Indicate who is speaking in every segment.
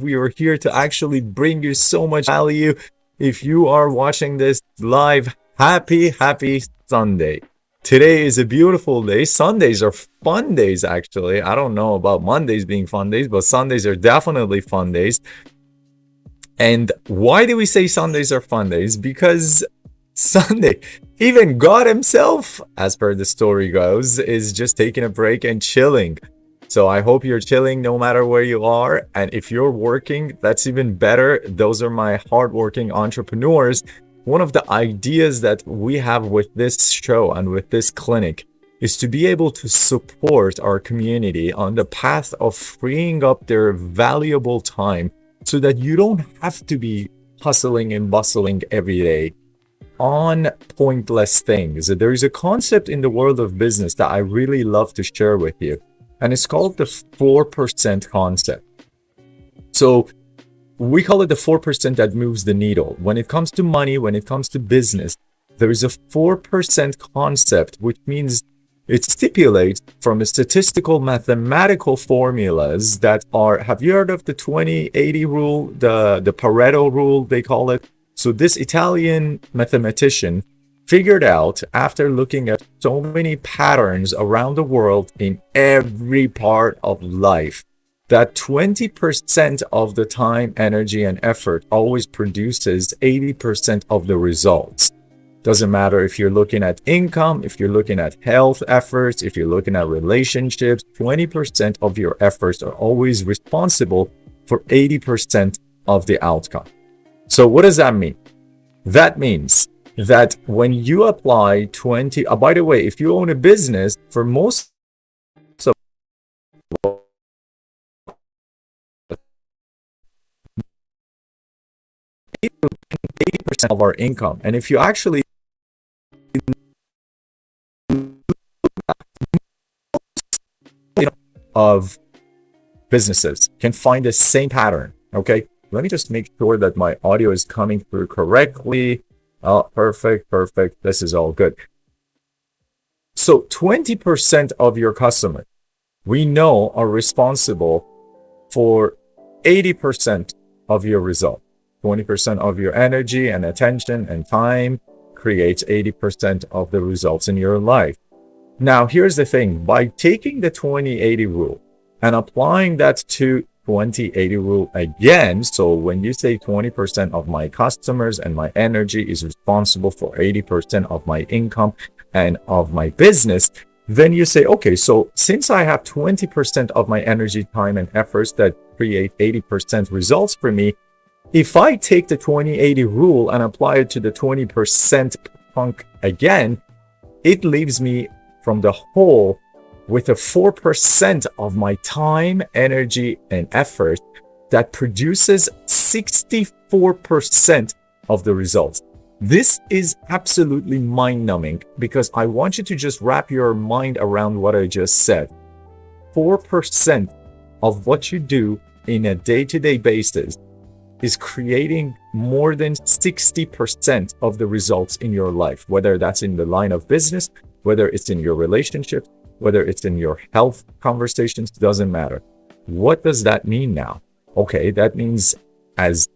Speaker 1: We are here to actually bring you so much value. If you are watching this live, happy Sunday. Today is a beautiful day. Sundays are fun days, actually. I don't know about Mondays being fun days, but Sundays are definitely fun days. And why do we say Sundays are fun days? Because Sunday, even God himself, as per the story goes, is just taking a break and chilling. So I hope you're chilling no matter where you are. And if you're working, that's even better. Those are my hardworking entrepreneurs. One of the ideas that we have with this show and with this clinic is to be able to support our community on the path of freeing up their valuable time so that you don't have to be hustling and bustling every day on pointless things. There is a concept in the world of business that I really love to share with you, and it's called the 4% concept. So we call it the 4% that moves the needle. When it comes to money, when it comes to business, there is a 4% concept, which means it stipulates from a statistical mathematical formulas that are, have you heard of the 20-80 rule, the Pareto rule, they call it? So this Italian mathematician figured out, after looking at so many patterns around the world in every part of life, that 20% of the time, energy, and effort always produces 80% of the results. Doesn't matter if you're looking at income, if you're looking at health efforts, if you're looking at relationships, 20% of your efforts are always responsible for 80% of the outcome. So what does that mean? That means that when you apply 20, by the way, if you own a business, for most of 80% of our income, and if you actually of businesses can find the same pattern. Okay, let me just make sure that my audio is coming through correctly. Oh, perfect. This is all good. So 20% of your customers, we know, are responsible for 80% of your result. 20% of your energy and attention and time creates 80% of the results in your life. Now, here's the thing. By taking the 20-80 rule and applying that to 20-80 rule again, so when you say 20% of my customers and my energy is responsible for 80% of my income and of my business, then you say, okay, so since I have 20% of my energy, time, and efforts that create 80% results for me, if I take the 20-80 rule and apply it to the 20% chunk again, it leaves me from the whole with a 4% of my time, energy, and effort that produces 64% of the results. This is absolutely mind-numbing because I want you to just wrap your mind around what I just said. 4% of what you do in a day-to-day basis is creating more than 60% of the results in your life, whether that's in the line of business, whether it's in your relationship, whether it's in your health conversations, doesn't matter. What does that mean now? Okay, that means as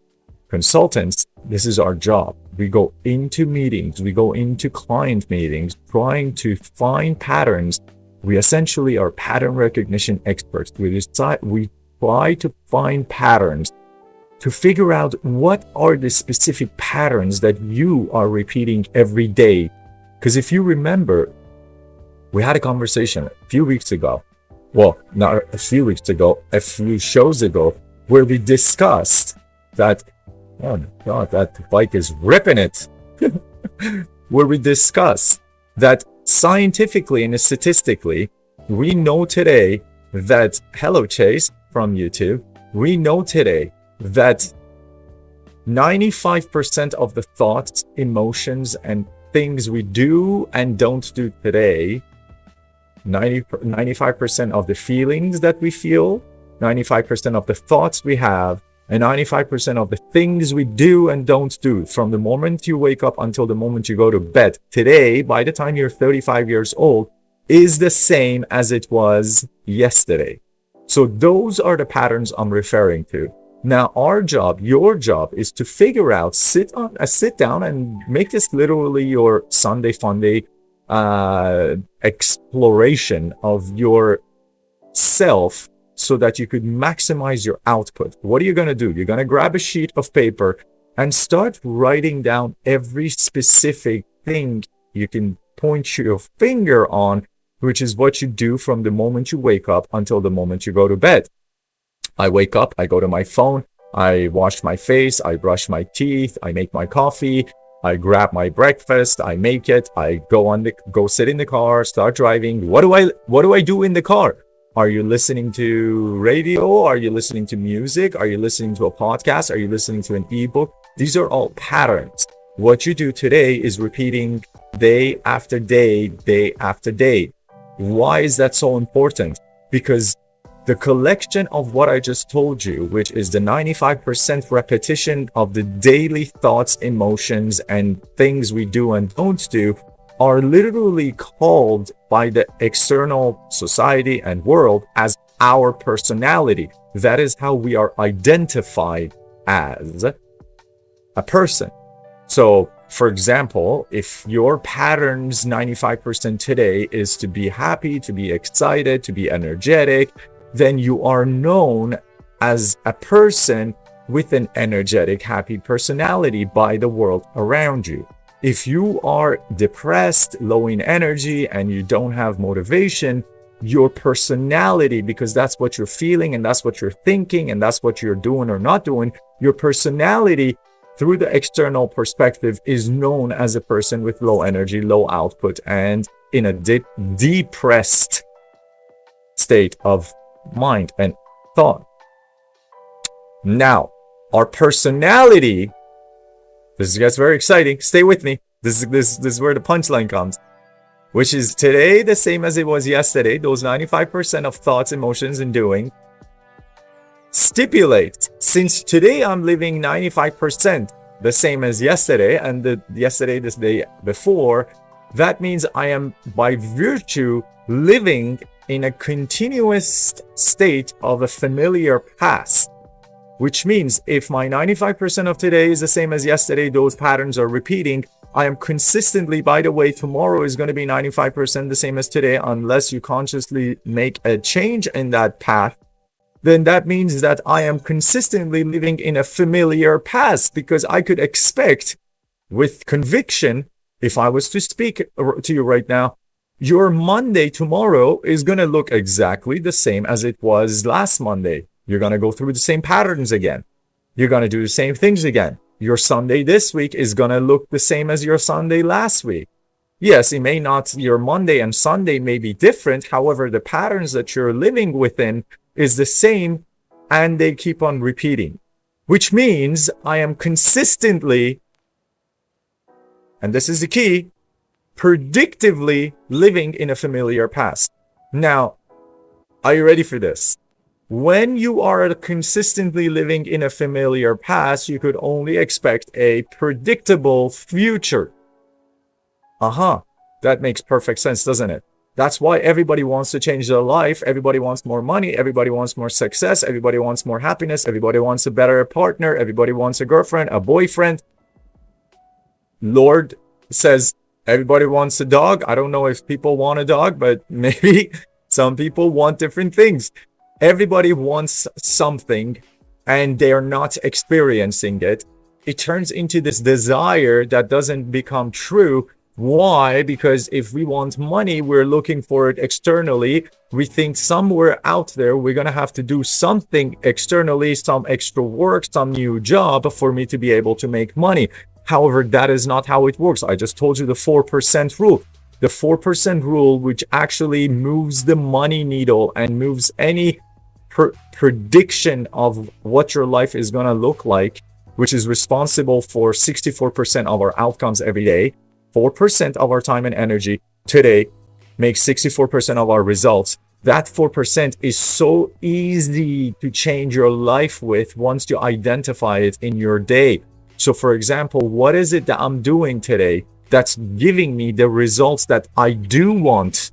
Speaker 1: consultants, this is our job. We go into meetings, we go into client meetings, trying to find patterns. We essentially are pattern recognition experts. We try to find patterns to figure out what are the specific patterns that you are repeating every day. Because if you remember, we had a conversation a few weeks ago, well, not a few weeks ago, a few shows ago, where we discussed that, oh my God, that bike is ripping it, where we discussed that scientifically and statistically, we know today that, hello Chase from YouTube, we know today that 95% of the thoughts, emotions, and things we do and don't do today, 95% of the feelings that we feel, 95% of the thoughts we have, and 95% of the things we do and don't do from the moment you wake up until the moment you go to bed today, by the time you're 35 years old, is the same as it was yesterday. So those are the patterns I'm referring to. Now, our job, your job, is to figure out, sit down and make this literally your Sunday fun day exploration of your self so that you could maximize your output. What are you going to do? You're going to grab a sheet of paper and start writing down every specific thing you can point your finger on, which is what you do from the moment you wake up until the moment you go to bed. I wake up, I go to my phone, I wash my face, I brush my teeth, I make my coffee, I grab my breakfast, I make it, I go sit in the car, start driving. What do I do in the car? Are you listening to radio? Are you listening to music? Are you listening to a podcast? Are you listening to an ebook? These are all patterns. What you do today is repeating day after day, day after day. Why is that so important? Because the collection of what I just told you, which is the 95% repetition of the daily thoughts, emotions, and things we do and don't do, are literally called by the external society and world as our personality. That is how we are identified as a person. So, for example, if your patterns 95% today is to be happy, to be excited, to be energetic, then you are known as a person with an energetic, happy personality by the world around you. If you are depressed, low in energy, and you don't have motivation, your personality, because that's what you're feeling and that's what you're thinking and that's what you're doing or not doing, your personality through the external perspective is known as a person with low energy, low output, and in a depressed state of mind and thought. Now, our personality, this gets very exciting. Stay with me. This is where the punchline comes, which is today the same as it was yesterday. Those 95% of thoughts, emotions, and doing stipulates, since today I'm living 95% the same as yesterday and this day before, that means I am by virtue living in a continuous state of a familiar past. Which means if my 95% of today is the same as yesterday, those patterns are repeating. I am consistently, by the way, tomorrow is going to be 95% the same as today, unless you consciously make a change in that path. Then that means that I am consistently living in a familiar past, because I could expect with conviction, if I was to speak to you right now, your Monday tomorrow is going to look exactly the same as it was last Monday. You're going to go through the same patterns again. You're going to do the same things again. Your Sunday this week is going to look the same as your Sunday last week. Yes, it may not, your Monday and Sunday may be different. However, the patterns that you're living within is the same, and they keep on repeating. Which means I am consistently, and this is the key, predictively living in a familiar past. Now, are you ready for this? When you are consistently living in a familiar past, you could only expect a predictable future. That makes perfect sense, doesn't it? That's why everybody wants to change their life. Everybody wants more money. Everybody wants more success. Everybody wants more happiness. Everybody wants a better partner. Everybody wants a girlfriend, a boyfriend. Lord says everybody wants a dog. I don't know if people want a dog, but maybe some people want different things. Everybody wants something and they are not experiencing it. It turns into this desire that doesn't become true. Why? Because if we want money, we're looking for it externally. We think somewhere out there, we're going to have to do something externally, some extra work, some new job for me to be able to make money. However, that is not how it works. I just told you the 4% rule. The 4% rule, which actually moves the money needle and moves any prediction of what your life is going to look like, which is responsible for 64% of our outcomes every day. 4% of our time and energy today makes 64% of our results. That 4% is so easy to change your life with once you identify it in your day. So for example, what is it that I'm doing today that's giving me the results that I do want?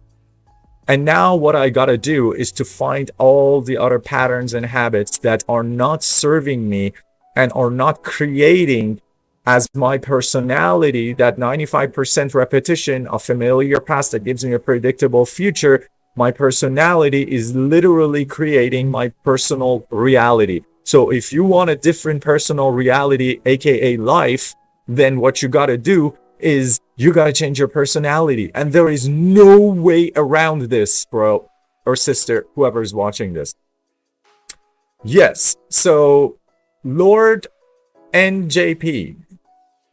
Speaker 1: And now what I gotta do is to find all the other patterns and habits that are not serving me and are not creating as my personality, that 95% repetition of familiar past that gives me a predictable future. My personality is literally creating my personal reality. So if you want a different personal reality, aka life, then what you gotta do is you gotta change your personality. And there is no way around this, bro or sister, whoever is watching this. Yes, so Lord NJP,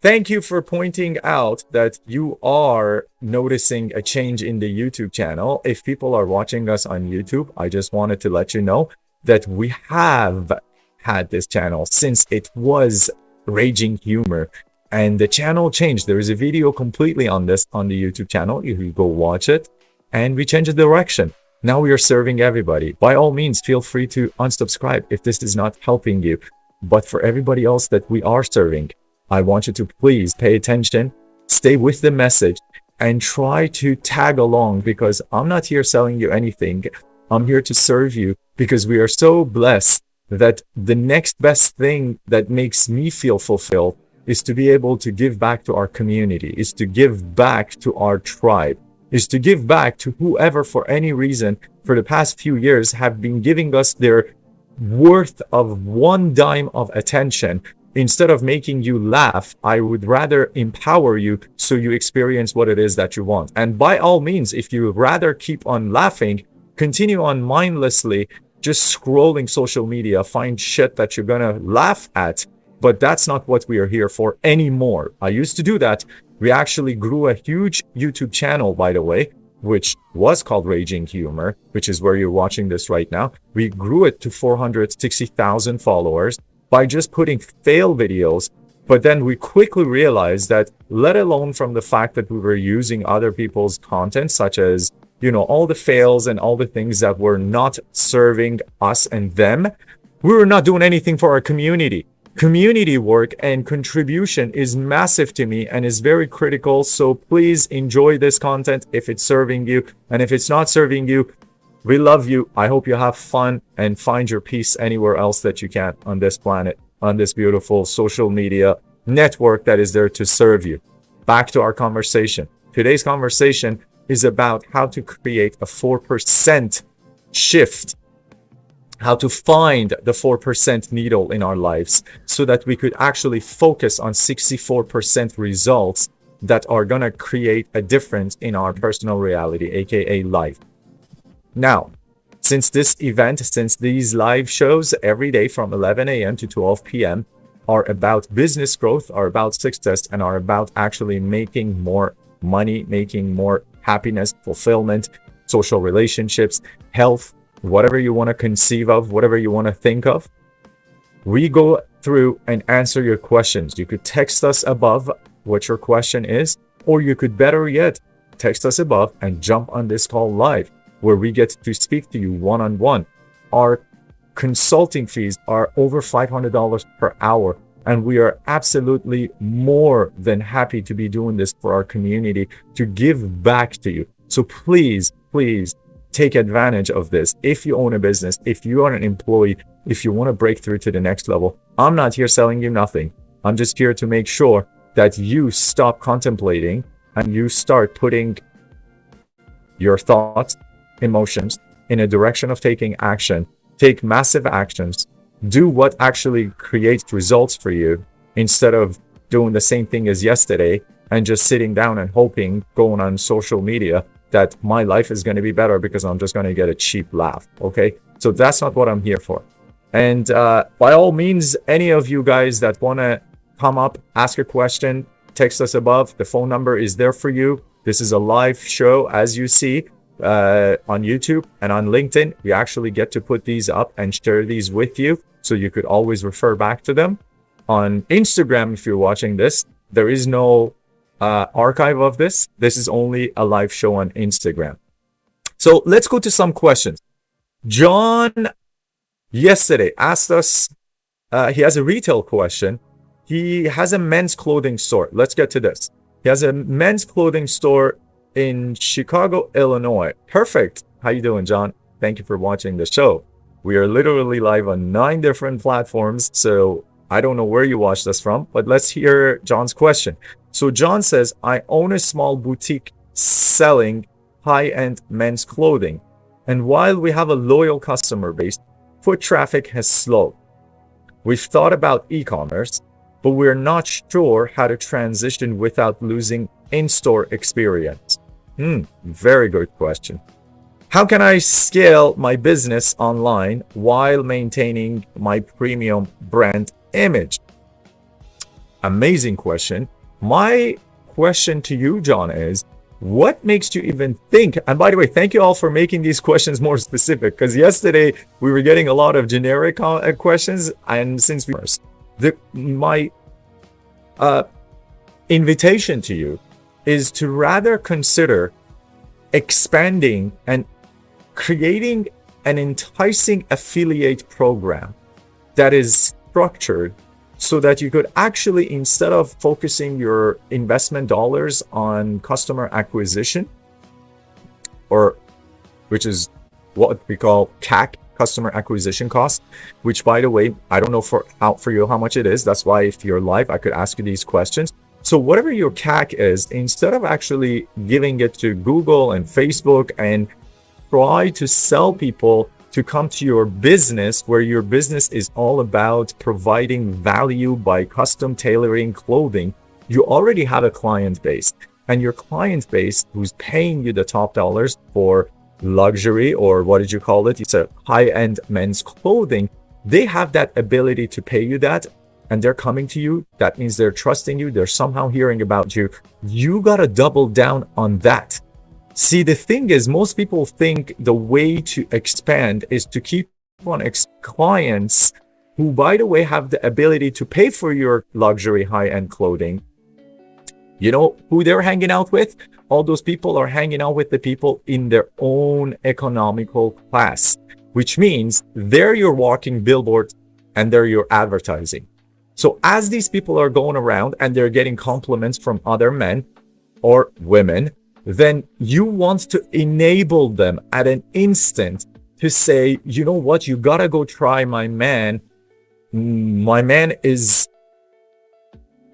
Speaker 1: thank you for pointing out that you are noticing a change in the YouTube channel. If people are watching us on YouTube, I just wanted to let you know that we have had this channel since it was Raging Humor, and the channel changed. There is a video completely on this on the YouTube channel. You can go watch it, and we changed the direction. Now we are serving everybody. By all means, feel free to unsubscribe if this is not helping you. But for everybody else that we are serving, I want you to please pay attention, stay with the message, and try to tag along, because I'm not here selling you anything. I'm here to serve you, because we are so blessed that the next best thing that makes me feel fulfilled is to be able to give back to our community, is to give back to our tribe, is to give back to whoever for any reason for the past few years have been giving us their worth of one dime of attention. Instead of making you laugh, I would rather empower you so you experience what it is that you want. And by all means, if you rather keep on laughing, continue on mindlessly just scrolling social media, find shit that you're gonna laugh at. But that's not what we are here for anymore. I used to do that. We actually grew a huge YouTube channel, by the way, which was called Raging Humor, which is where you're watching this right now. We grew it to 460,000 followers by just putting fail videos. But then we quickly realized that, let alone from the fact that we were using other people's content, such as, you know, all the fails and all the things that were not serving us and them, we were not doing anything for our community. Community work and contribution is massive to me and is very critical. So please enjoy this content if it's serving you. And if it's not serving you, we love you. I hope you have fun and find your peace anywhere else that you can on this planet, on this beautiful social media network that is there to serve you. Back to our conversation. Today's conversation is about how to create a 4% shift, how to find the 4% needle in our lives so that we could actually focus on 64% results that are going to create a difference in our personal reality, aka life. Now, since this event, since these live shows every day from 11 a.m. to 12 p.m. are about business growth, are about success, and are about actually making more money, making more happiness, fulfillment, social relationships, health, whatever you want to conceive of, whatever you want to think of, we go through and answer your questions. You could text us above what your question is, or you could, better yet, text us above and jump on this call live, where we get to speak to you one-on-one. Our consulting fees are over $500 per hour, and we are absolutely more than happy to be doing this for our community, to give back to you. So please, please, take advantage of this. If you own a business, if you are an employee, if you want to break through to the next level, I'm not here selling you nothing. I'm just here to make sure that you stop contemplating and you start putting your thoughts, emotions in a direction of taking action. Take massive actions. Do what actually creates results for you, instead of doing the same thing as yesterday and just sitting down and hoping, going on social media, that my life is going to be better because I'm just going to get a cheap laugh. Okay, so that's not what I'm here for. And by all means, any of you guys that want to come up, ask a question, text us above. The phone number is there for you. This is a live show, as you see on YouTube and on LinkedIn. We actually get to put these up and share these with you, so you could always refer back to them. On Instagram, if you're watching this, there is no archive of this. This is only a live show on Instagram. So let's go to some questions. John yesterday asked us, he has a retail question. He has a men's clothing store. Let's get to this. He has a men's clothing store in Chicago, Illinois. Perfect. How you doing, John? Thank you for watching the show. We are literally live on 9 different platforms, so I don't know where you watched us from, but let's hear John's question. So John says, I own a small boutique selling high-end men's clothing, and while we have a loyal customer base, foot traffic has slowed. We've thought about e-commerce, but we're not sure how to transition without losing in-store experience. Very good question. How can I scale my business online while maintaining my premium brand image? Amazing question. My question to you, John, is what makes you even think? And by the way, thank you all for making these questions more specific, because yesterday we were getting a lot of generic questions, and since my invitation to you is to rather consider expanding and creating an enticing affiliate program that is structured so that you could actually, instead of focusing your investment dollars on customer acquisition, or which is what we call CAC, customer acquisition cost, which, by the way, I don't know for you how much it is. That's why if you're live, I could ask you these questions. So whatever your CAC is, instead of actually giving it to Google and Facebook and try to sell people to come to your business, where your business is all about providing value by custom tailoring clothing, you already have a client base. And your client base, who's paying you the top dollars for luxury, or what did you call it? It's a high-end men's clothing. They have that ability to pay you that, and they're coming to you. That means they're trusting you. They're somehow hearing about you. You got to double down on that. See, the thing is, most people think the way to expand is to keep on clients who, by the way, have the ability to pay for your luxury high-end clothing. You know who they're hanging out with? All those people are hanging out with the people in their own economical class, which means they're your walking billboard and they're your advertising. So as these people are going around and they're getting compliments from other men or women, then you want to enable them at an instant to say, you know what, you gotta go try my man. My man is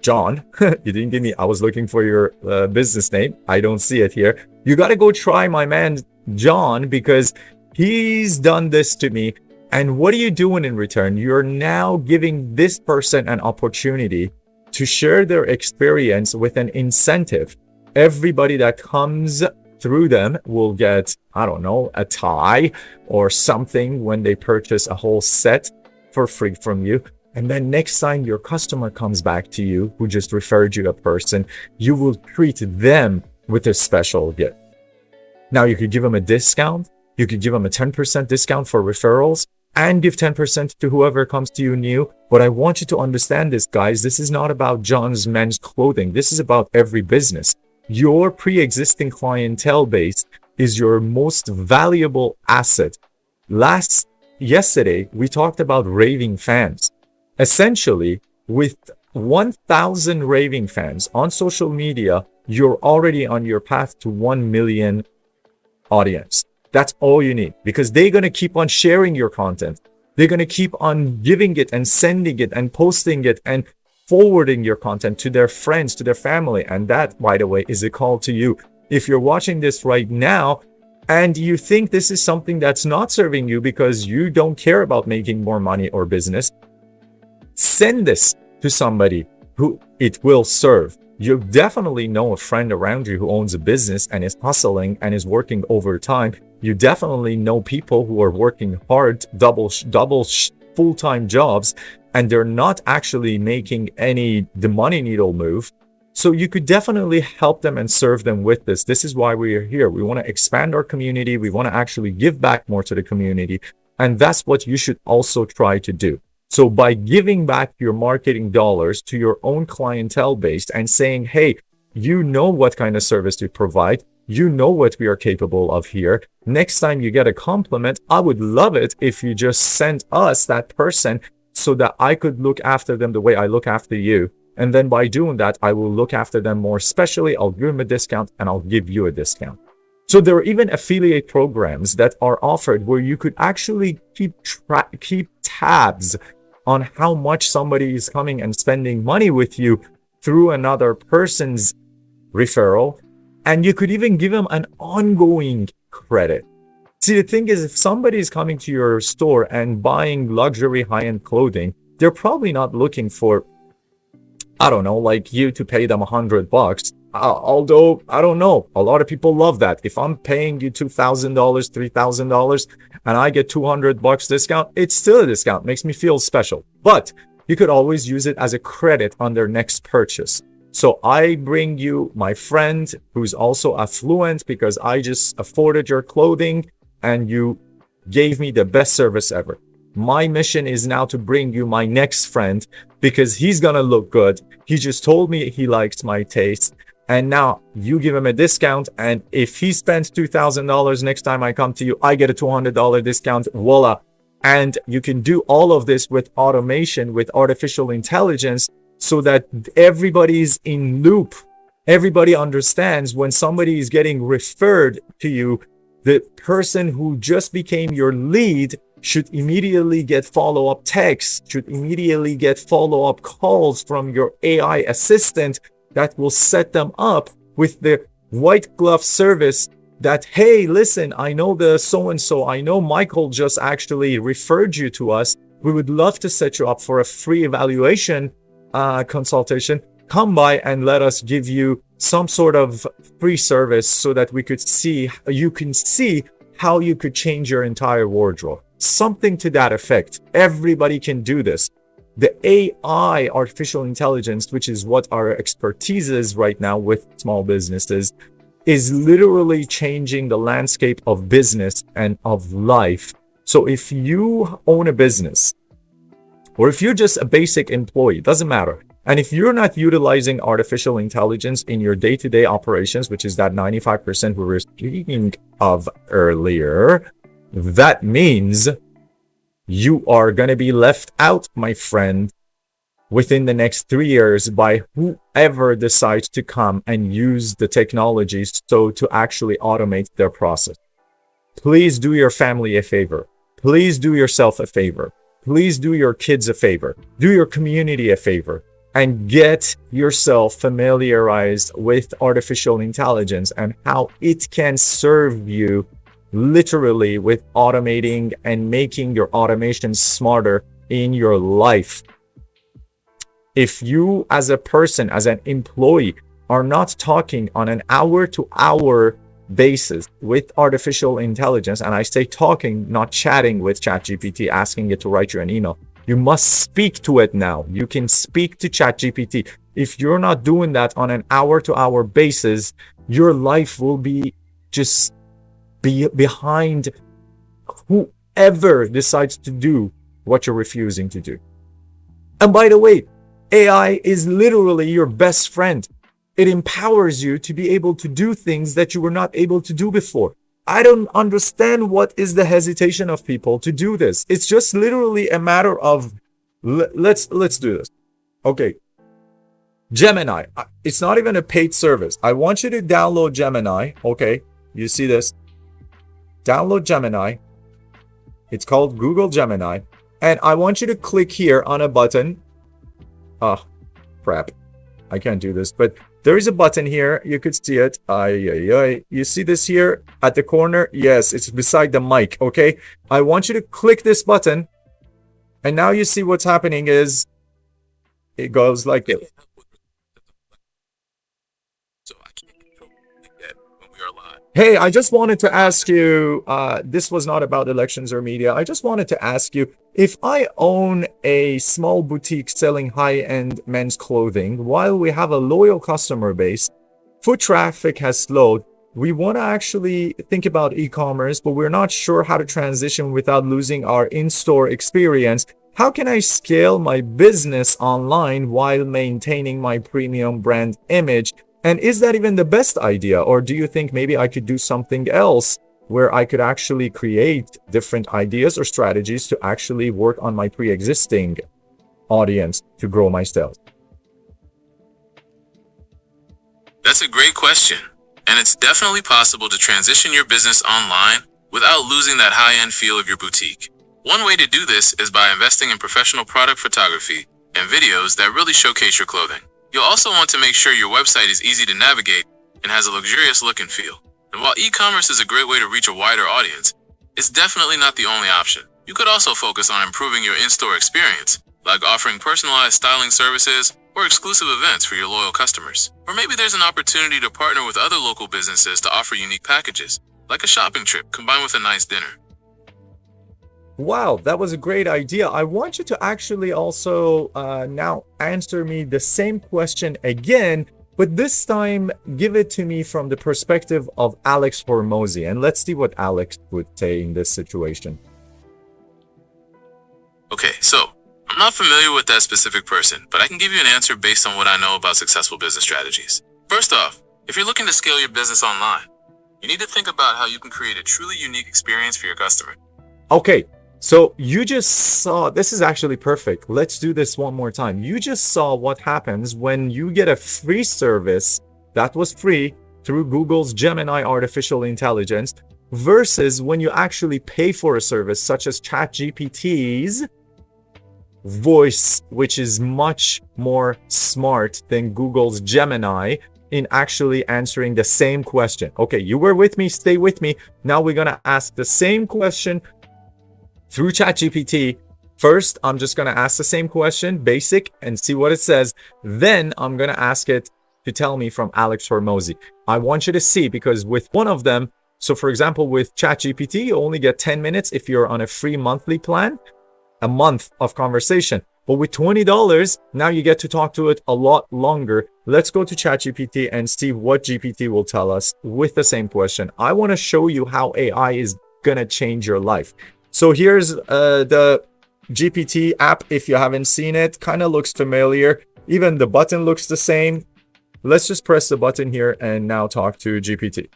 Speaker 1: John. You didn't give me, I was looking for your business name. I don't see it here. You gotta go try my man John, because he's done this to me. And what are you doing in return? You're now giving this person an opportunity to share their experience with an incentive. Everybody that comes through them will get, I don't know, a tie or something when they purchase a whole set for free from you. And then next time your customer comes back to you, who just referred you a person, you will treat them with a special gift. Now, you could give them a discount. You could give them a 10% discount for referrals and give 10% to whoever comes to you new. But I want you to understand this, guys. This is not about John's men's clothing. This is about every business. Your pre-existing clientele base is your most valuable asset. Yesterday, we talked about raving fans. Essentially, with 1,000 raving fans on social media, you're already on your path to 1 million audience. That's all you need, because they're going to keep on sharing your content. They're going to keep on giving it and sending it and posting it and forwarding your content to their friends, to their family. And that, by the way, is a call to you. If you're watching this right now and you think this is something that's not serving you because you don't care about making more money or business, send this to somebody who it will serve. You definitely know a friend around you who owns a business and is hustling and is working overtime. You definitely know people who are working hard, double full-time jobs, and they're not actually making the money needle move. So you could definitely help them and serve them with this. This is why we are here. We want to expand our community. We want to actually give back more to the community. And that's what you should also try to do. So by giving back your marketing dollars to your own clientele base and saying, hey, you know what kind of service to provide. You know what we are capable of here. Next time you get a compliment, I would love it if you just sent us that person so that I could look after them the way I look after you. And then by doing that, I will look after them more specially. I'll give them a discount and I'll give you a discount. So there are even affiliate programs that are offered where you could actually keep tabs on how much somebody is coming and spending money with you through another person's referral. And you could even give them an ongoing credit. See, the thing is, if somebody is coming to your store and buying luxury high-end clothing, they're probably not looking for, I don't know, like you to pay them $100. Although, I don't know, a lot of people love that. If I'm paying you $2,000, $3,000, and I get $200 discount, it's still a discount. Makes me feel special. But you could always use it as a credit on their next purchase. So I bring you my friend who's also affluent because I just afforded your clothing and you gave me the best service ever. My mission is now to bring you my next friend because he's gonna look good. He just told me he likes my taste. And now you give him a discount. And if he spends $2,000 next time I come to you, I get a $200 discount. Voila. And you can do all of this with automation, with artificial intelligence, so that everybody's in loop. Everybody understands when somebody is getting referred to you, the person who just became your lead should immediately get follow-up texts, should immediately get follow-up calls from your AI assistant that will set them up with the white glove service that, hey, listen, I know the so-and-so, I know Michael just actually referred you to us. We would love to set you up for a free evaluation consultation. Come by and let us give you some sort of free service so that we could see, you can see how you could change your entire wardrobe. Something to that effect. Everybody can do this. The AI, artificial intelligence, which is what our expertise is right now with small businesses, is literally changing the landscape of business and of life. So if you own a business, or if you're just a basic employee, doesn't matter. And if you're not utilizing artificial intelligence in your day-to-day operations, which is that 95% we were speaking of earlier, that means you are going to be left out, my friend, within the next 3 years by whoever decides to come and use the technology so to actually automate their process. Please do your family a favor. Please do yourself a favor. Please do your kids a favor. Do your community a favor. And get yourself familiarized with artificial intelligence and how it can serve you literally with automating and making your automation smarter in your life. If you as a person, as an employee, are not talking on an hour-to-hour basis with artificial intelligence, and I say talking, not chatting with ChatGPT, asking it to write you an email, you must speak to it now. You can speak to ChatGPT. If you're not doing that on an hour-to-hour basis, your life will be just behind whoever decides to do what you're refusing to do. And by the way, AI is literally your best friend. It empowers you to be able to do things that you were not able to do before. I don't understand what is the hesitation of people to do this. It's just literally a matter of let's do this. Okay. Gemini. It's not even a paid service. I want you to download Gemini. Okay. You see this? Download Gemini. It's called Google Gemini. And I want you to click here on a button. Ah, crap. I can't do this, but there is a button here. You could see it. You see this here at the corner? Yes, it's beside the mic, okay? I want you to click this button. And now you see what's happening is it goes like this. So I can't control that when we are live. Hey, I just wanted to ask you, this was not about elections or media. I just wanted to ask you, if I own a small boutique selling high-end men's clothing, while we have a loyal customer base, foot traffic has slowed. We want to actually think about e-commerce, but we're not sure how to transition without losing our in-store experience. How can I scale my business online while maintaining my premium brand image? And is that even the best idea? Or do you think maybe I could do something else where I could actually create different ideas or strategies to actually work on my pre-existing audience to grow my sales?
Speaker 2: That's a great question, and it's definitely possible to transition your business online without losing that high-end feel of your boutique. One way to do this is by investing in professional product photography and videos that really showcase your clothing. You'll also want to make sure your website is easy to navigate and has a luxurious look and feel. And while e-commerce is a great way to reach a wider audience, it's definitely not the only option. You could also focus on improving your in-store experience, like offering personalized styling services or exclusive events for your loyal customers. Or maybe there's an opportunity to partner with other local businesses to offer unique packages, like a shopping trip combined with a nice dinner.
Speaker 1: Wow, that was a great idea. I want you to actually also now answer me the same question again, but this time give it to me from the perspective of Alex Hormozy. And let's see what Alex would say in this situation.
Speaker 2: Okay, so I'm not familiar with that specific person, but I can give you an answer based on what I know about successful business strategies. First off, if you're looking to scale your business online, you need to think about how you can create a truly unique experience for your customer.
Speaker 1: Okay, so you just saw, this is actually perfect. Let's do this one more time. You just saw what happens when you get a free service that was free through Google's Gemini artificial intelligence versus when you actually pay for a service such as ChatGPT's voice, which is much more smart than Google's Gemini in actually answering the same question. Okay, you were with me, stay with me. Now we're gonna ask the same question through ChatGPT. First, I'm just gonna ask the same question, basic, and see what it says. Then I'm gonna ask it to tell me from Alex Hormozy. I want you to see, because with one of them, so for example, with ChatGPT, you only get 10 minutes if you're on a free monthly plan, a month of conversation. But with $20, now you get to talk to it a lot longer. Let's go to ChatGPT and see what GPT will tell us with the same question. I want to show you how AI is gonna change your life. So here's the GPT app. If you haven't seen it, kind of looks familiar. Even the button looks the same. Let's just press the button here and now talk to GPT.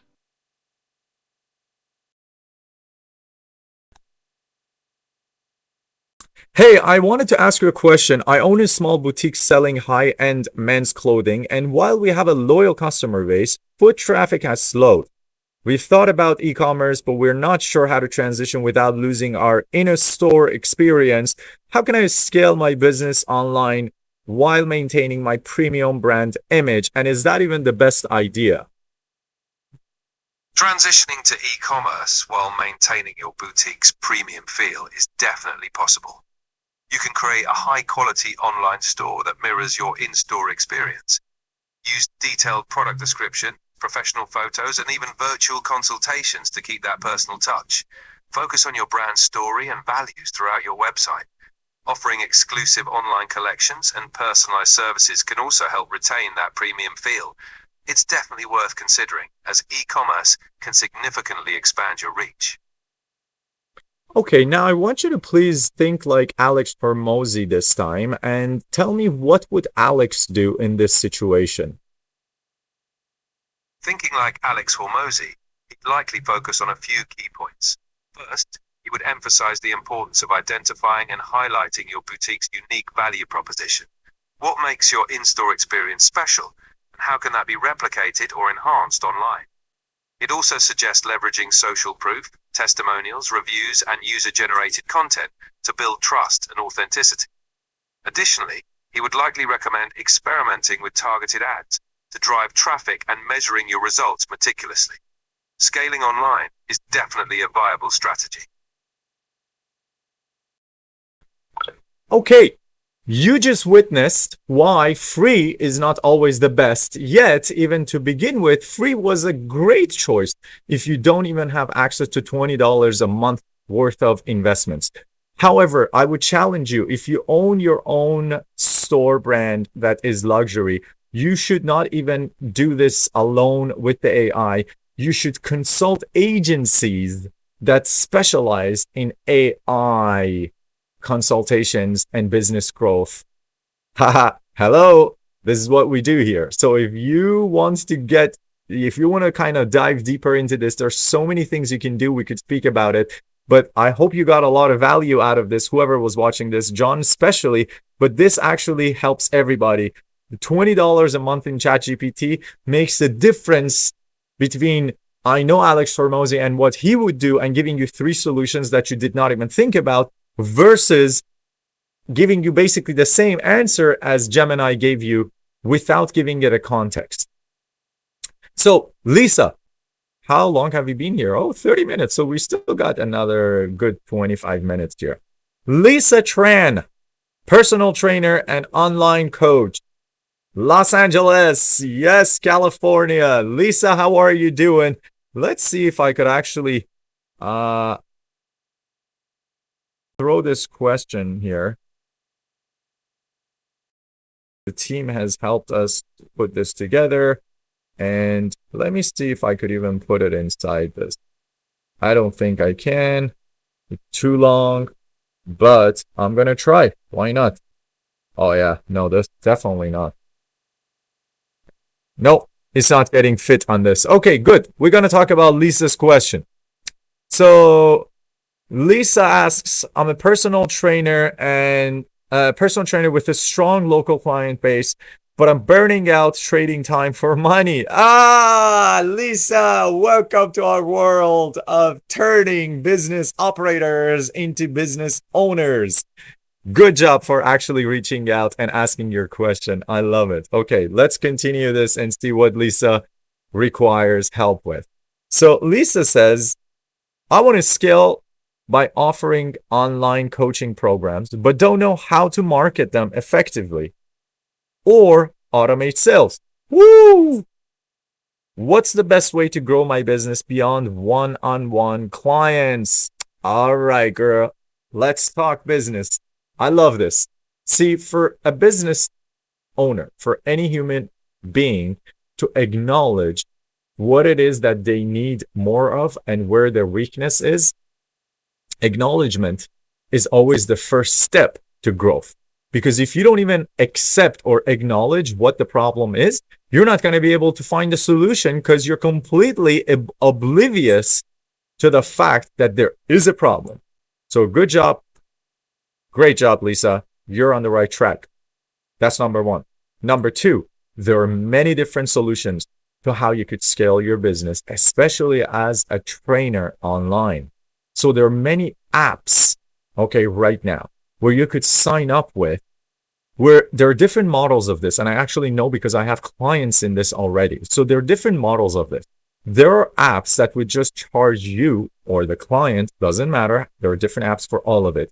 Speaker 1: Hey, I wanted to ask you a question. I own a small boutique selling high-end men's clothing, and while we have a loyal customer base, foot traffic has slowed. We've thought about e-commerce, but we're not sure how to transition without losing our in-store experience. How can I scale my business online while maintaining my premium brand image? And is that even the best idea?
Speaker 3: Transitioning to e-commerce while maintaining your boutique's premium feel is definitely possible. You can create a high-quality online store that mirrors your in-store experience. Use detailed product description, professional photos, and even virtual consultations to keep that personal touch. Focus on your brand story and values throughout your website. Offering exclusive online collections and personalized services can also help retain that premium feel. It's definitely worth considering, as e-commerce can significantly expand your reach.
Speaker 1: Okay, now I want you to please think like Alex Hormozy this time and tell me, what would Alex do in this situation?
Speaker 3: Thinking like Alex Hormozy, he'd likely focus on a few key points. First, he would emphasize the importance of identifying and highlighting your boutique's unique value proposition. What makes your in-store experience special, and how can that be replicated or enhanced online? It also suggests leveraging social proof, testimonials, reviews, and user-generated content to build trust and authenticity. Additionally, he would likely recommend experimenting with targeted ads to drive traffic and measuring your results meticulously. Scaling online is definitely a viable strategy.
Speaker 1: Okay, you just witnessed why free is not always the best. Yet, even to begin with, free was a great choice if you don't even have access to $20 a month worth of investments. However, I would challenge you, if you own your own store brand that is luxury, you should not even do this alone with the AI. You should consult agencies that specialize in AI consultations and business growth. Haha, hello, this is what we do here. So if you want to kind of dive deeper into this, there's so many things you can do. We could speak about it, but I hope you got a lot of value out of this, whoever was watching this, John especially, but this actually helps everybody. $20 a month in ChatGPT makes the difference between I know Alex Hormozy and what he would do and giving you 3 solutions that you did not even think about versus giving you basically the same answer as Gemini gave you without giving it a context. So, Lisa, how long have you been here? Oh, 30 minutes. So we still got another good 25 minutes here. Lisa Tran, personal trainer and online coach. Los Angeles, yes, California. Lisa, how are you doing? Let's see if I could actually throw this question here. The team has helped us put this together. And let me see if I could even put it inside this. I don't think I can. It's too long, but I'm going to try. Why not? Oh, yeah. No, this definitely not. Nope, it's not getting fit on this. Okay, good. We're going to talk about Lisa's question. So Lisa asks, I'm a personal trainer and a personal trainer with a strong local client base, but I'm burning out trading time for money. Ah, Lisa, welcome to our world of turning business operators into business owners. Good job for actually reaching out and asking your question. I love it. Okay, let's continue this and see what Lisa requires help with. So Lisa says, I want to scale by offering online coaching programs, but don't know how to market them effectively or automate sales. Woo! What's the best way to grow my business beyond one-on-one clients? All right, girl, let's talk business. I love this. See, for a business owner, for any human being to acknowledge what it is that they need more of and where their weakness is, acknowledgement is always the first step to growth. Because if you don't even accept or acknowledge what the problem is, you're not going to be able to find a solution because you're completely oblivious to the fact that there is a problem. So good job. Great job, Lisa. You're on the right track. That's number one. Number two, there are many different solutions to how you could scale your business, especially as a trainer online. So there are many apps, okay, right now where you could sign up with, where there are different models of this. And I actually know because I have clients in this already. So there are different models of this. There are apps that would just charge you or the client, doesn't matter. There are different apps for all of it.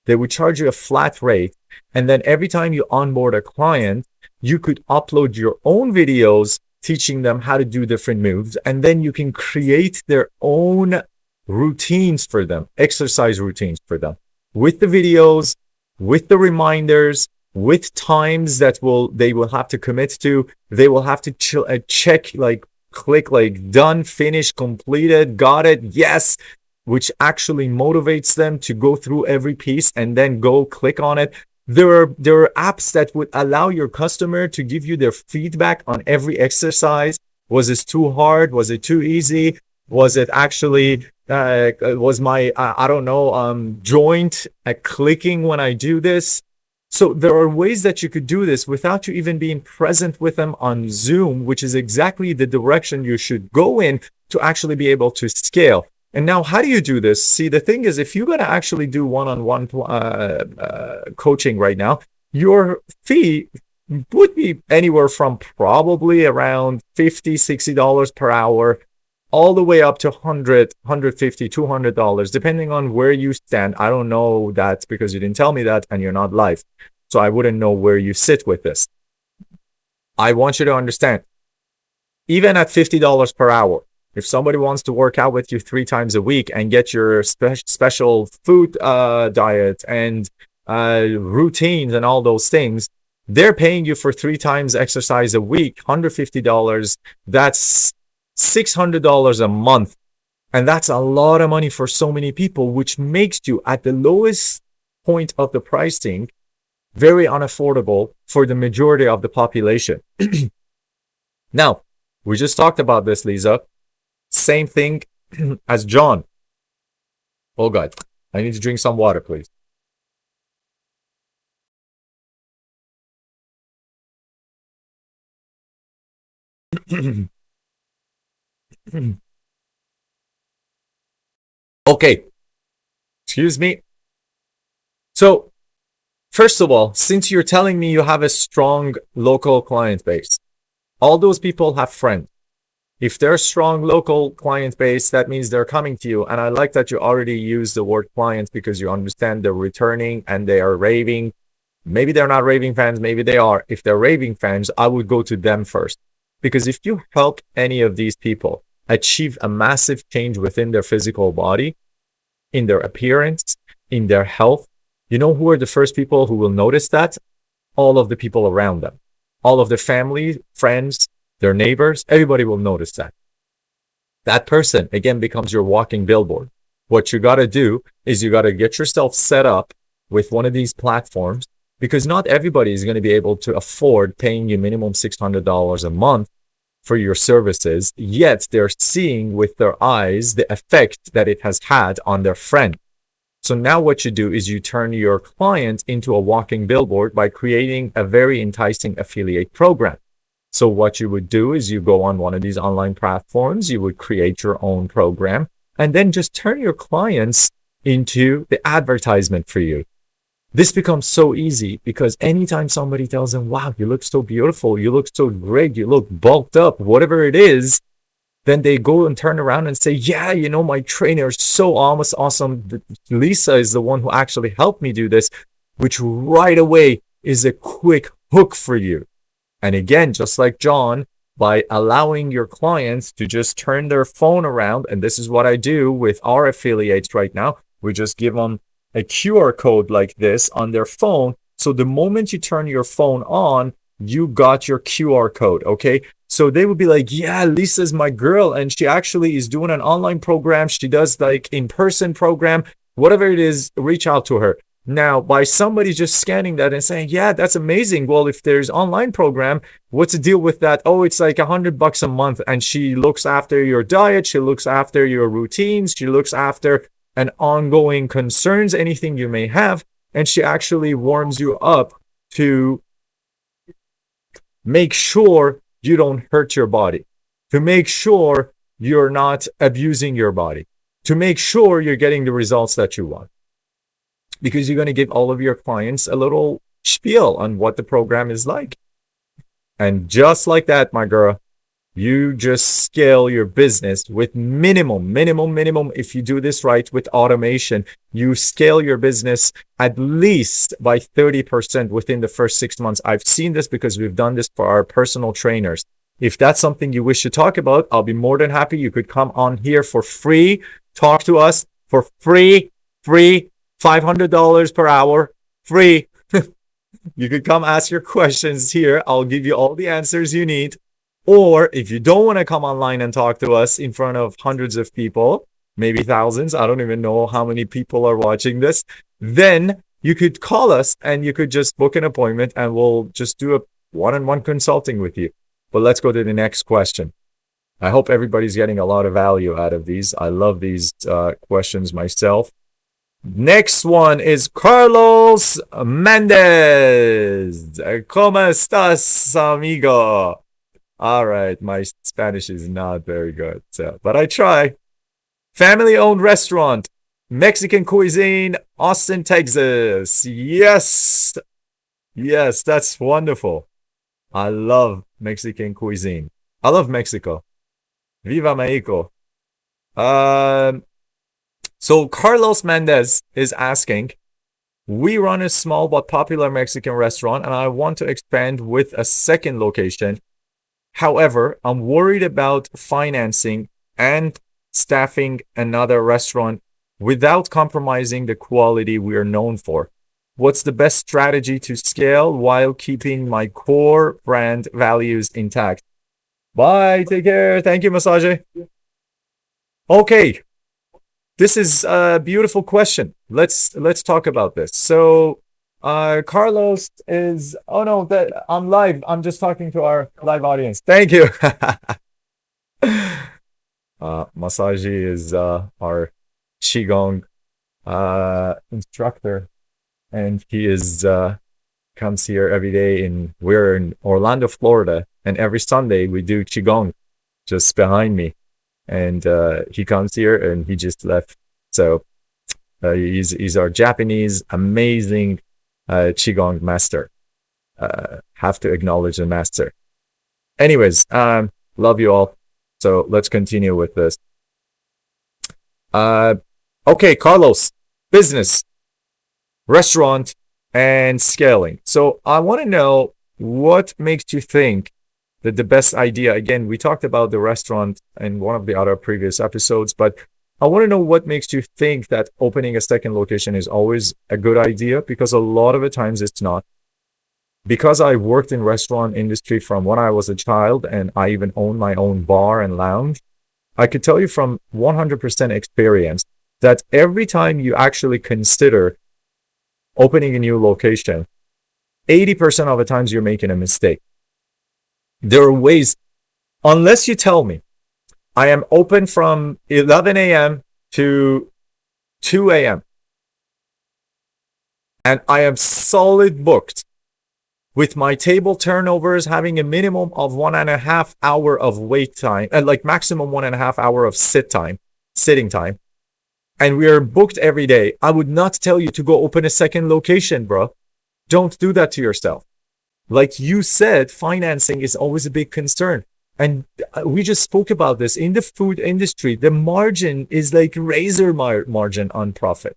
Speaker 1: They would charge you a flat rate. And then every time you onboard a client, you could upload your own videos teaching them how to do different moves. And then you can create their own routines for them, exercise routines for them with the videos, with the reminders, with times that they will have to commit to. They will have to check, like click like done, finished, completed, got it, yes, which actually motivates them to go through every piece and then go click on it. There are apps that would allow your customer to give you their feedback on every exercise. Was this too hard? Was it too easy? Was it actually, was my, I don't know, joint clicking when I do this? So there are ways that you could do this without you even being present with them on Zoom, which is exactly the direction you should go in to actually be able to scale. And now, how do you do this? See, the thing is, if you're going to actually do one-on-one coaching right now, your fee would be anywhere from probably around $50, $60 per hour, all the way up to $100, $150, $200, depending on where you stand. I don't know that because you didn't tell me that and you're not live. So I wouldn't know where you sit with this. I want you to understand, even at $50 per hour, if somebody wants to work out with you 3 times a week and get your special food diet and routines and all those things, they're paying you for 3 times exercise a week, $150. That's $600 a month. And that's a lot of money for so many people, which makes you at the lowest point of the pricing very unaffordable for the majority of the population. Now, we just talked about this, Lisa. Same thing as John. Oh God, I need to drink some water, please. Okay, excuse me. So, first of all, since you're telling me you have a strong local client base, all those people have friends. If they're strong local client base, that means they're coming to you. And I like that you already use the word clients because you understand they're returning and they are raving. Maybe they're not raving fans, maybe they are. If they're raving fans, I would go to them first. Because if you help any of these people achieve a massive change within their physical body, in their appearance, in their health, you know who are the first people who will notice that? All of the people around them. All of their family, friends, their neighbors, everybody will notice that. That person, again, becomes your walking billboard. What you got to do is you got to get yourself set up with one of these platforms because not everybody is going to be able to afford paying you minimum $600 a month for your services, yet they're seeing with their eyes the effect that it has had on their friend. So now what you do is you turn your client into a walking billboard by creating a very enticing affiliate program. So what you would do is you go on one of these online platforms, you would create your own program, and then just turn your clients into the advertisement for you. This becomes so easy because anytime somebody tells them, wow, you look so beautiful, you look so great, you look bulked up, whatever it is, then they go and turn around and say, yeah, you know, my trainer is so almost awesome. Lisa is the one who actually helped me do this, which right away is a quick hook for you. And again, just like John, by allowing your clients to just turn their phone around, and this is what I do with our affiliates right now, we just give them a QR code like this on their phone. So the moment you turn your phone on, you got your QR code, okay? So they would be like, yeah, Lisa's my girl, and she actually is doing an online program. She does like in-person program, whatever it is, reach out to her. Now, by somebody just scanning that and saying, yeah, that's amazing. Well, if there's online program, what's the deal with that? Oh, it's like $100 a month. And she looks after your diet. She looks after your routines. She looks after an ongoing concerns, anything you may have. And she actually warms you up to make sure you don't hurt your body, to make sure you're not abusing your body, to make sure you're getting the results that you want. Because you're going to give all of your clients a little spiel on what the program is like. And just like that, my girl, you just scale your business with minimum. If you do this right with automation, you scale your business at least by 30% within the first 6 months. I've seen this because we've done this for our personal trainers. If that's something you wish to talk about, I'll be more than happy. You could come on here for free, talk to us for free, $500 per hour, free. You could come ask your questions here. I'll give you all the answers you need. Or if you don't want to come online and talk to us in front of hundreds of people, maybe thousands, I don't even know how many people are watching this, then you could call us and you could just book an appointment and we'll just do a one-on-one consulting with you. But let's go to the next question. I hope everybody's getting a lot of value out of these. I love these questions myself. Next one is Carlos Mendez. ¿Cómo estás, amigo? All right, my Spanish is not very good, but I try. Family-owned restaurant, Mexican cuisine, Austin, Texas. Yes, that's wonderful. I love Mexican cuisine. I love Mexico. Viva Mexico. So Carlos Mendez is asking, we run a small but popular Mexican restaurant and I want to expand with a second location. However, I'm worried about financing and staffing another restaurant without compromising the quality we are known for. What's the best strategy to scale while keeping my core brand values intact? Bye, take care. Thank you, Massage. Okay. This is a beautiful question. Let's talk about this. So, Carlos is. Oh no, that I'm live. I'm just talking to our live audience. Thank you. Masaji is our qigong instructor, and he is comes here every day. We're in Orlando, Florida, And every Sunday we do Qigong just behind me. And he comes here and he just left. So he's our Japanese amazing Qigong master. Have to acknowledge the master. Anyways, love you all. So let's continue with this. Okay, Carlos, business, restaurant, and scaling. So I want to know what makes you think that the best idea, again, we talked about the restaurant in one of the other previous episodes, but I want to know what makes you think that opening a second location is always a good idea, because a lot of the times it's not. Because I worked in restaurant industry from when I was a child, and I even own my own bar and lounge, I could tell you from 100% experience that every time you actually consider opening a new location, 80% of the times you're making a mistake. There are ways, unless you tell me, I am open from 11 a.m. to 2 a.m. and I am solid booked with my table turnovers having a minimum of 1.5 hour of wait time and like maximum 1.5 hour of sitting time. And we are booked every day. I would not tell you to go open a second location, bro. Don't do that to yourself. Like you said, financing is always a big concern. And we just spoke about this in the food industry. The margin is like razor margin on profit.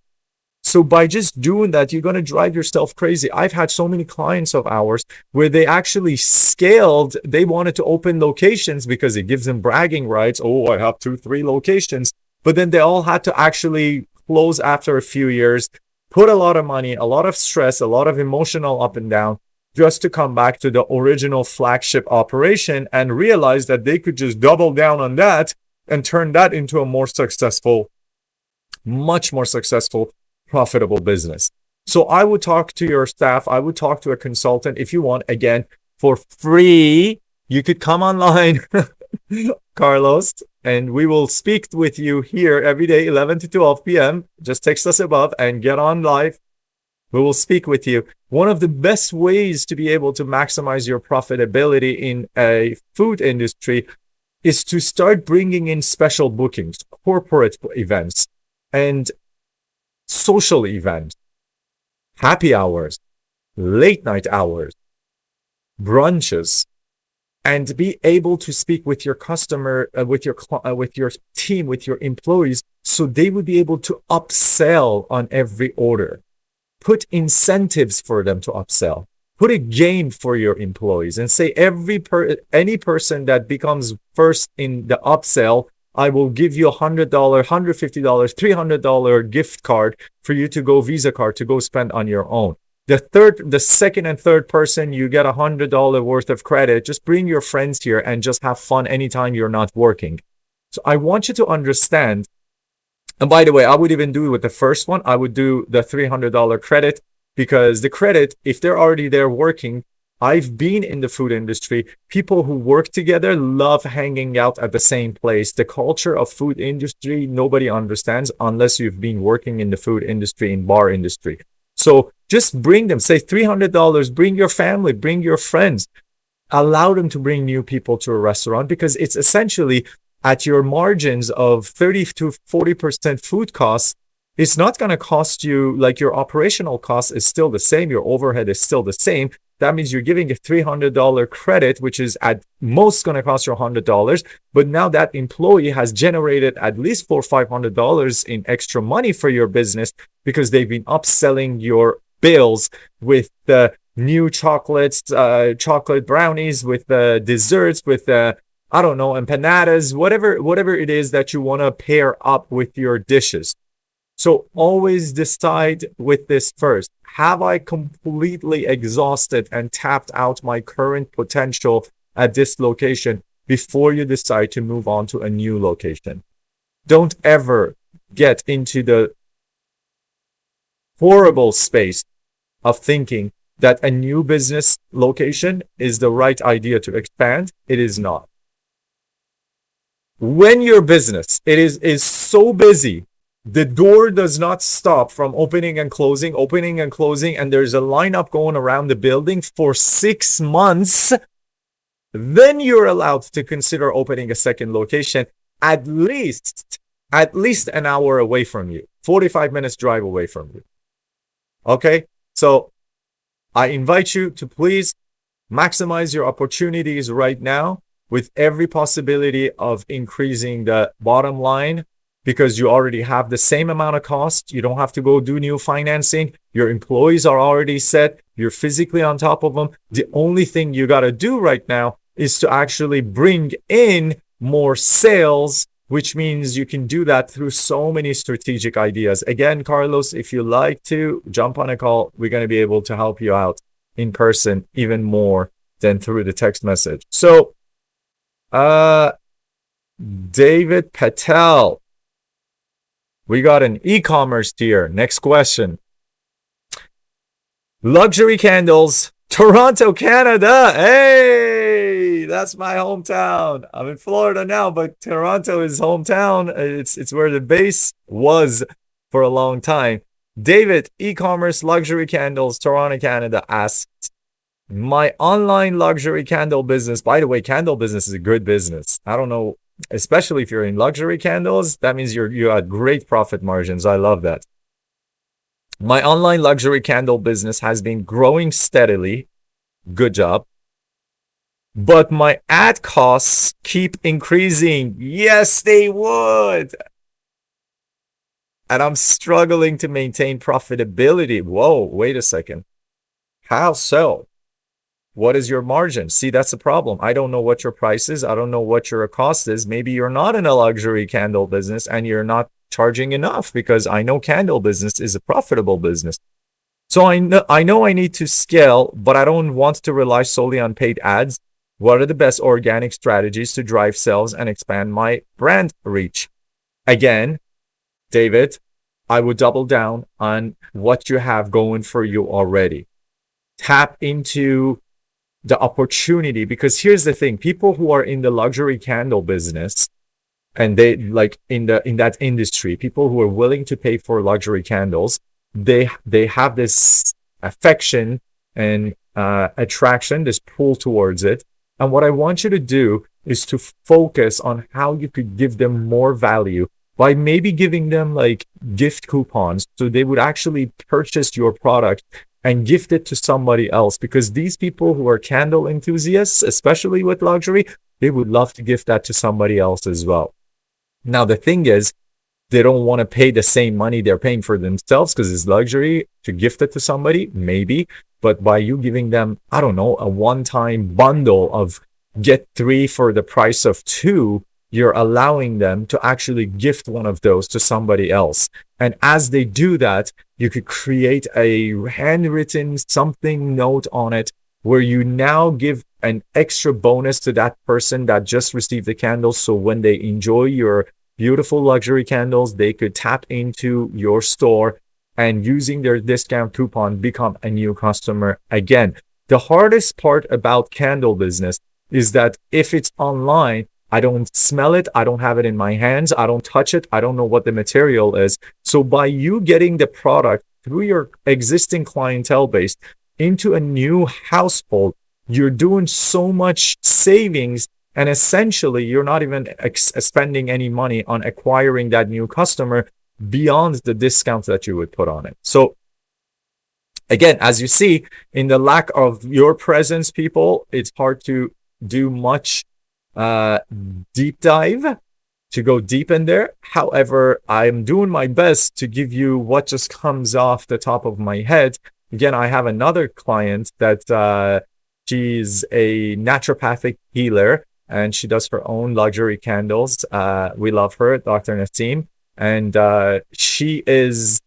Speaker 1: So by just doing that, you're going to drive yourself crazy. I've had so many clients of ours where they actually scaled. They wanted to open locations because it gives them bragging rights. Oh, I have 2-3 locations. But then they all had to actually close after a few years, put a lot of money, a lot of stress, a lot of emotional up and down, just to come back to the original flagship operation and realize that they could just double down on that and turn that into a more successful, much more successful, profitable business. So I would talk to your staff. I would talk to a consultant if you want, again, for free. You could come online, Carlos, and we will speak with you here every day, 11 to 12 p.m. Just text us above and get on live. We will speak with you. One of the best ways to be able to maximize your profitability in a food industry is to start bringing in special bookings, corporate events, and social events, happy hours, late night hours, brunches, and be able to speak with your customer, with your team, with your employees, so they would be able to upsell on every order. Put incentives for them to upsell. Put a game for your employees and say any person that becomes first in the upsell, I will give you $100, $150, $300 gift card for you to go Visa card to go spend on your own. The second and third person, you get $100 worth of credit. Just bring your friends here and just have fun anytime you're not working. So I want you to understand. And by the way, I would even do it with the first one. I would do the $300 credit, because the credit, if they're already there working, I've been in the food industry. People who work together love hanging out at the same place. The culture of food industry, nobody understands unless you've been working in the food industry, in bar industry. So just bring them, say $300, bring your family, bring your friends, allow them to bring new people to a restaurant, because it's essentially at your margins of 30 to 40% food costs. It's not going to cost you, like, your operational cost is still the same. Your overhead is still the same. That means you're giving a $300 credit, which is at most going to cost you $100. But now that employee has generated at least $400 or $500 in extra money for your business, because they've been upselling your bills with the new chocolates, chocolate brownies, with the desserts, with the, I don't know, empanadas, whatever it is that you want to pair up with your dishes. So always decide with this first. Have I completely exhausted and tapped out my current potential at this location before you decide to move on to a new location? Don't ever get into the horrible space of thinking that a new business location is the right idea to expand. It is not. When your business is so busy, the door does not stop from opening and closing, and there's a lineup going around the building for 6 months, then you're allowed to consider opening a second location at least an hour away from you, 45 minutes drive away from you. Okay, so I invite you to please maximize your opportunities right now with every possibility of increasing the bottom line, because you already have the same amount of cost. You don't have to go do new financing. Your employees are already set. You're physically on top of them. The only thing you got to do right now is to actually bring in more sales, which means you can do that through so many strategic ideas. Again, Carlos, if you like to jump on a call, we're going to be able to help you out in person even more than through the text message. So, David Patel, we got an e-commerce tier. Next question. Luxury candles, Toronto, Canada. Hey, that's my hometown. I'm in Florida now, but Toronto is hometown. It's where the base was for a long time. David, e-commerce luxury candles, Toronto, Canada asks, my online luxury candle business, by the way, candle business is a good business. I don't know, especially if you're in luxury candles, that means you're at great profit margins. I love that. My online luxury candle business has been growing steadily. Good job. But my ad costs keep increasing. Yes, they would. And I'm struggling to maintain profitability. Whoa, wait a second. How so? What is your margin? See, that's the problem. I don't know what your price is. I don't know what your cost is. Maybe you're not in a luxury candle business and you're not charging enough, because I know candle business is a profitable business. So I know I need to scale, but I don't want to rely solely on paid ads. What are the best organic strategies to drive sales and expand my brand reach? Again, David, I would double down on what you have going for you already. Tap into the opportunity, because here's the thing: people who are in the luxury candle business and they like in that industry, people who are willing to pay for luxury candles, they have this affection and attraction, this pull towards it. And what I want you to do is to focus on how you could give them more value by maybe giving them like gift coupons, so they would actually purchase your product and gift it to somebody else, because these people who are candle enthusiasts, especially with luxury, they would love to gift that to somebody else as well. Now, the thing is, they don't want to pay the same money they're paying for themselves because it's luxury to gift it to somebody, maybe. But by you giving them, I don't know, a one-time bundle of get 3 for the price of 2, you're allowing them to actually gift one of those to somebody else. And as they do that, you could create a handwritten something note on it where you now give an extra bonus to that person that just received the candles. So when they enjoy your beautiful luxury candles, they could tap into your store and using their discount coupon become a new customer again. The hardest part about candle business is that if it's online, I don't smell it, I don't have it in my hands, I don't touch it, I don't know what the material is. So by you getting the product through your existing clientele base into a new household, you're doing so much savings, and essentially you're not even spending any money on acquiring that new customer beyond the discounts that you would put on it. So again, as you see, in the lack of your presence, people, it's hard to do much deep dive, to go deep in there. However, I'm doing my best to give you what just comes off the top of my head. Again, I have another client that she's a naturopathic healer and she does her own luxury candles. We love her, Dr. Naseem, and she is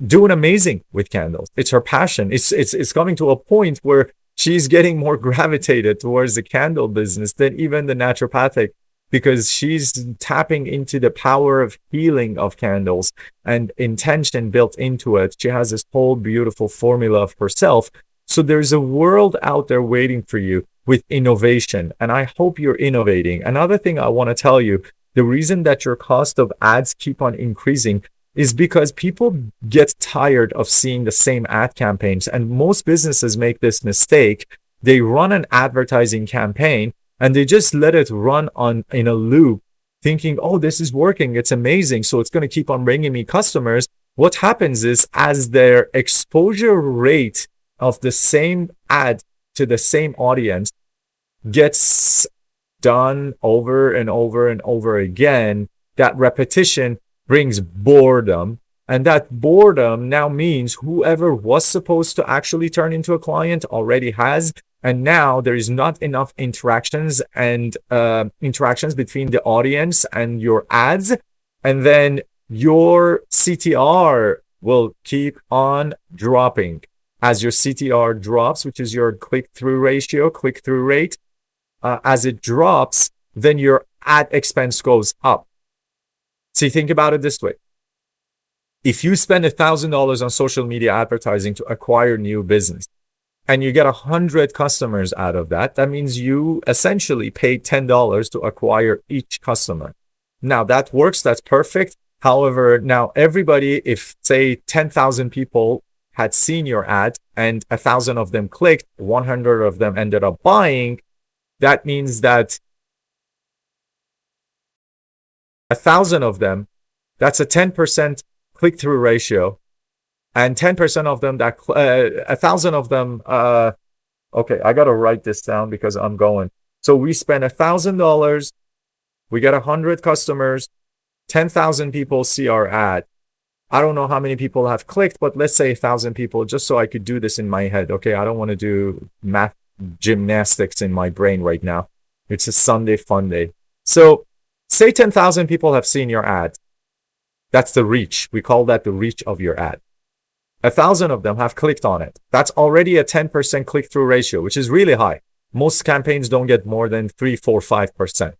Speaker 1: doing amazing with candles. It's her passion. It's coming to a point where she's getting more gravitated towards the candle business than even the naturopathic, because she's tapping into the power of healing of candles and intention built into it. She has this whole beautiful formula of herself. So there's a world out there waiting for you with innovation, and I hope you're innovating. Another thing I want to tell you, the reason that your cost of ads keep on increasing is because people get tired of seeing the same ad campaigns. And most businesses make this mistake. They run an advertising campaign and they just let it run on in a loop, thinking, oh, this is working, it's amazing, so it's going to keep on bringing me customers. What happens is, as their exposure rate of the same ad to the same audience gets done over and over and over again, that repetition brings boredom. And that boredom now means whoever was supposed to actually turn into a client already has. And now there is not enough interactions and interactions between the audience and your ads. And then your CTR will keep on dropping. As your CTR drops, which is your click-through rate, as it drops, then your ad expense goes up. See, think about it this way. If you spend $1,000 on social media advertising to acquire new business, and you get 100 customers out of that, that means you essentially paid $10 to acquire each customer. Now that works, that's perfect. However, now everybody, if say 10,000 people had seen your ad and 1,000 of them clicked, 100 of them ended up buying, that means that 1,000 of them, that's a 10% click-through ratio, and 10% of them, that 1,000 of them, okay, I got to write this down because I'm going. So we spend $1,000, we get 100 customers, 10,000 people see our ad. I don't know how many people have clicked, but let's say 1,000 people, just so I could do this in my head. Okay, I don't want to do math gymnastics in my brain right now. It's a Sunday fun day. So say 10,000 people have seen your ad. That's the reach. We call that the reach of your ad. 1,000 of them have clicked on it. That's already a 10% click-through ratio, which is really high. Most campaigns don't get more than 3, 4, 5%.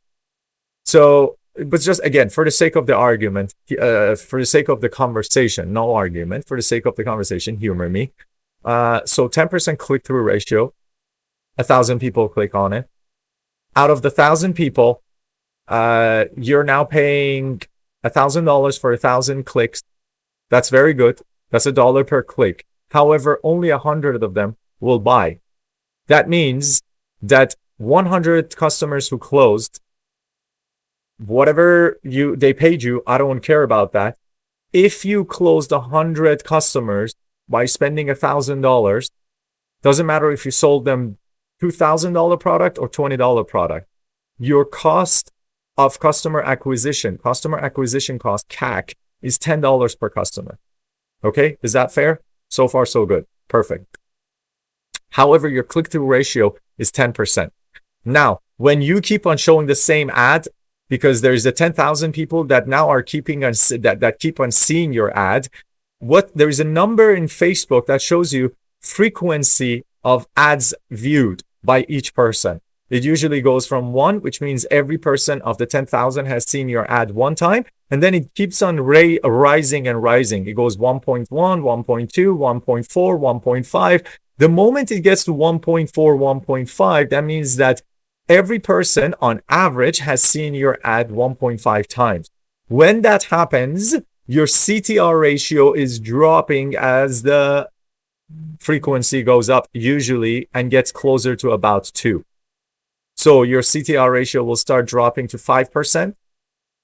Speaker 1: So, but just again, for the sake of the argument, for the sake of the conversation, no argument, for the sake of the conversation, humor me. So 10% click-through ratio, 1,000 people click on it. Out of the 1,000 people, you're now paying $1,000 for 1,000 clicks. That's very good. That's $1 per click. However, only 100 of them will buy. That means that 100 customers who closed, whatever they paid you, I don't care about that. If you closed 100 customers by spending $1,000, doesn't matter if you sold them $2,000 product or $20 product. Your cost of customer acquisition cost, CAC, is $10 per customer. Okay, is that fair? So far, so good. Perfect. However, your click-through ratio is 10%. Now, when you keep on showing the same ad, because there's the 10,000 people that now are keeping on that keep on seeing your ad, there is a number in Facebook that shows you frequency of ads viewed by each person. It usually goes from 1, which means every person of the 10,000 has seen your ad one time, and then it keeps on rising and rising. It goes 1.1, 1.2, 1.4, 1.5. The moment it gets to 1.4, 1.5, that means that every person on average has seen your ad 1.5 times. When that happens, your CTR ratio is dropping as the frequency goes up usually and gets closer to about 2. So your CTR ratio will start dropping to 5%,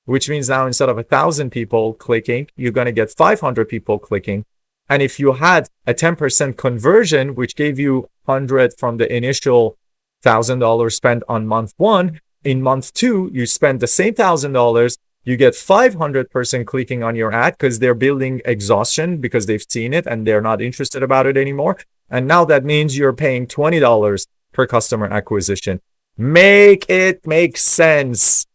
Speaker 1: which means now instead of 1,000 people clicking, you're going to get 500 people clicking. And if you had a 10% conversion, which gave you 100 from the initial $1,000 spent on month 1, in month 2, you spend the same $1,000, you get 500% clicking on your ad because they're building exhaustion because they've seen it and they're not interested about it anymore. And now that means you're paying $20 per customer acquisition. Make it make sense.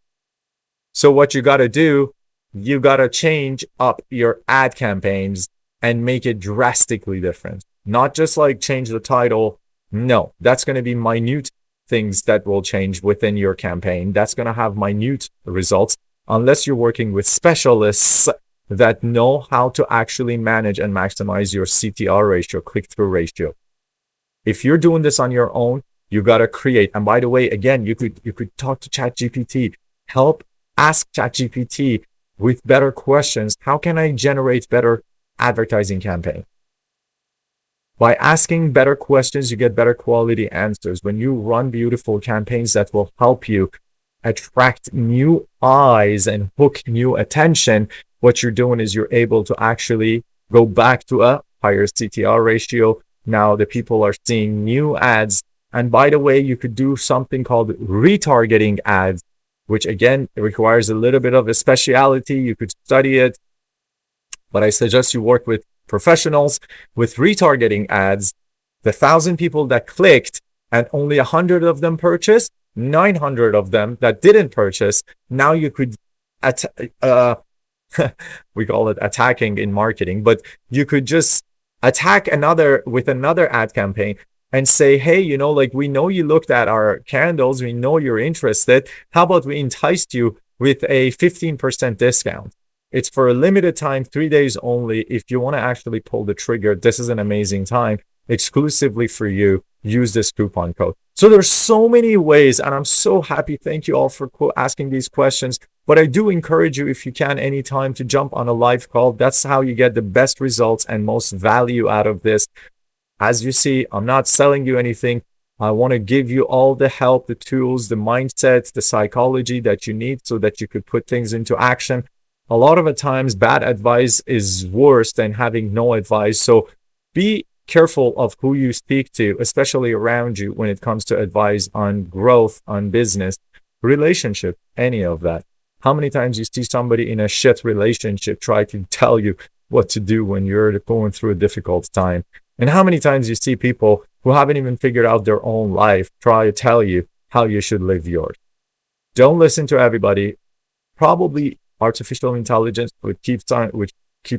Speaker 1: So what you got to do, you got to change up your ad campaigns and make it drastically different. Not just like change the title. No, that's going to be minute things that will change within your campaign. That's going to have minute results unless you're working with specialists that know how to actually manage and maximize your CTR ratio, click-through ratio. If you're doing this on your own, you got to create. And by the way, again, you could talk to ChatGPT. Ask ChatGPT with better questions. How can I generate better advertising campaign? By asking better questions, you get better quality answers. When you run beautiful campaigns that will help you attract new eyes and hook new attention, what you're doing is you're able to actually go back to a higher CTR ratio. Now the people are seeing new ads. And by the way, you could do something called retargeting ads, which again requires a little bit of a speciality. You could study it, but I suggest you work with professionals. With retargeting ads, the 1,000 people that clicked and only 100 of them purchased, 900 of them that didn't purchase, now you could we call it attacking in marketing, but you could just attack with another ad campaign and say, hey, like, we know you looked at our candles, we know you're interested. How about we enticed you with a 15% discount? It's for a limited time, 3 days only. If you want to actually pull the trigger, this is an amazing time exclusively for you. Use this coupon code. So there's so many ways, and I'm so happy. Thank you all for asking these questions. But I do encourage you, if you can, anytime, to jump on a live call. That's how you get the best results and most value out of this. As you see, I'm not selling you anything. I want to give you all the help, the tools, the mindsets, the psychology that you need so that you could put things into action. A lot of the times, bad advice is worse than having no advice. So be careful of who you speak to, especially around you, when it comes to advice on growth, on business, relationship, any of that. How many times you see somebody in a shit relationship try to tell you what to do when you're going through a difficult time? And how many times you see people who haven't even figured out their own life try to tell you how you should live yours? Don't listen to everybody. Probably artificial intelligence, which keeps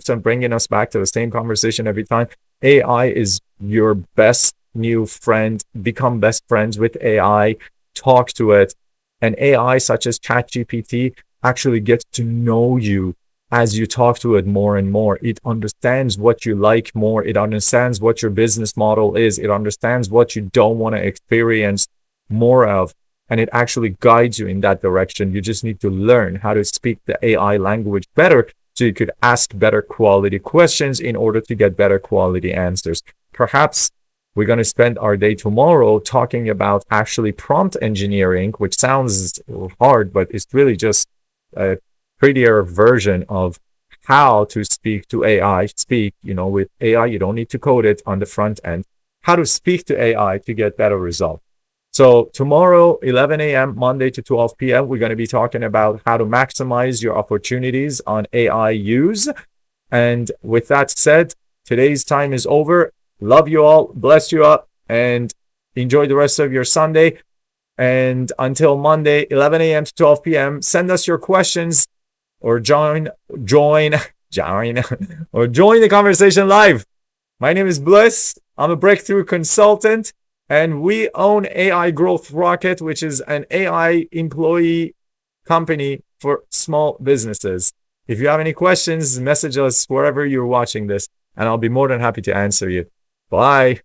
Speaker 1: on bringing us back to the same conversation every time. AI is your best new friend. Become best friends with AI. Talk to it. And AI, such as ChatGPT, actually gets to know you as you talk to it more and more. It understands what you like more. It understands what your business model is. It understands what you don't want to experience more of. And it actually guides you in that direction. You just need to learn how to speak the AI language better so you could ask better quality questions in order to get better quality answers. Perhaps we're going to spend our day tomorrow talking about actually prompt engineering, which sounds hard, but it's really just a prettier version of how to speak to AI. With AI, you don't need to code it on the front end. How to speak to AI to get better results. So tomorrow, 11 a.m., Monday to 12 p.m., we're going to be talking about how to maximize your opportunities on AI use. And with that said, today's time is over. Love you all, bless you up, and enjoy the rest of your Sunday. And until Monday, 11 a.m. to 12 p.m., send us your questions or join the conversation live. My name is Bliss. I'm a breakthrough consultant, and we own AI Growth Rocket, which is an AI employee company for small businesses. If you have any questions, message us wherever you're watching this, and I'll be more than happy to answer you. Bye.